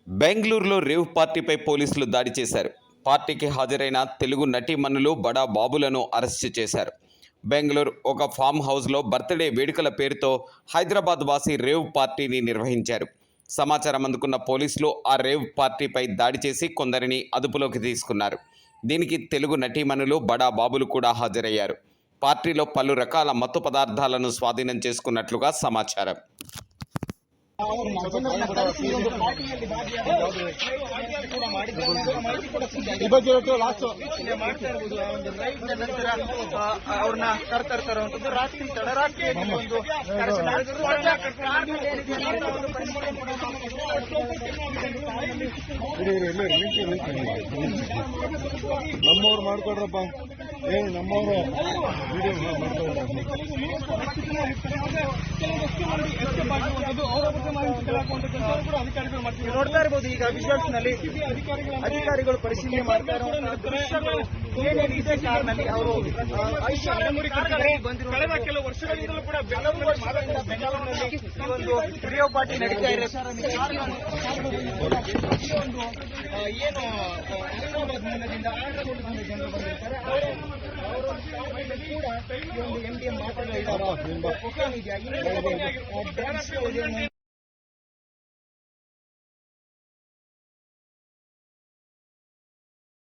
బెంగళూరులో రేవ్ పార్టీపై పోలీసులు దాడి చేశారు. పార్టీకి హాజరైన తెలుగు నటీమణులు బడా బాబులను అరెస్టు చేశారు. బెంగళూరు ఒక ఫామ్ హౌస్లో బర్త్డే వేడుకల పేరుతో హైదరాబాద్ వాసి రేవ్ పార్టీని నిర్వహించారు. సమాచారం అందుకున్న పోలీసులు ఆ రేవ్ పార్టీపై దాడి చేసి కొందరిని అదుపులోకి తీసుకున్నారు. దీనికి తెలుగు నటీమణులు బడా బాబులు కూడా హాజరయ్యారు. పార్టీలో పలు రకాల మత్తు పదార్థాలను స్వాధీనం చేసుకున్నట్లుగా సమాచారం. ಅವ್ರನ್ನ ಕರ್ತರುವಂತದ್ದು ರಾತ್ರಿ ತಡರಾತ್ರಿ ಒಂದು ನಮ್ಮವ್ರು ಮಾಡ್ಕೊಡ್ರಪ್ಪ ಏನು ನಮ್ಮವರು ನೋಡ್ತಾ ಇರಬಹುದು. ಈಗ ವಿಜುವಲ್ಸ್ ನಲ್ಲಿ ಅಧಿಕಾರಿಗಳು ಪರಿಶೀಲನೆ ಮಾಡ್ತಾ ಇರುವಂತಹ ದೃಶ್ಯಗಳು ಏನೇನಿದೆ ಕಾರ್ನಲ್ಲಿ ಅವರು ಕಳೆದ ಕೆಲವು ವರ್ಷಗಳಿಂದಲೂ ಕೂಡ ಬೆಂಗಳೂರಿನಲ್ಲಿ ಒಂದು ರೇವ್ ಪಾರ್ಟಿ ನಡೀತಾ ಇದೆ. ಏನು ಹೈದರಾಬಾದ್ ಮೂಲದಿಂದ ಜನರು ಬಂದಿರ್ತಾರೆ. ಅವರು ಕೂಡ MDM ಮಾತುಗಳು ಇದಾವೆ.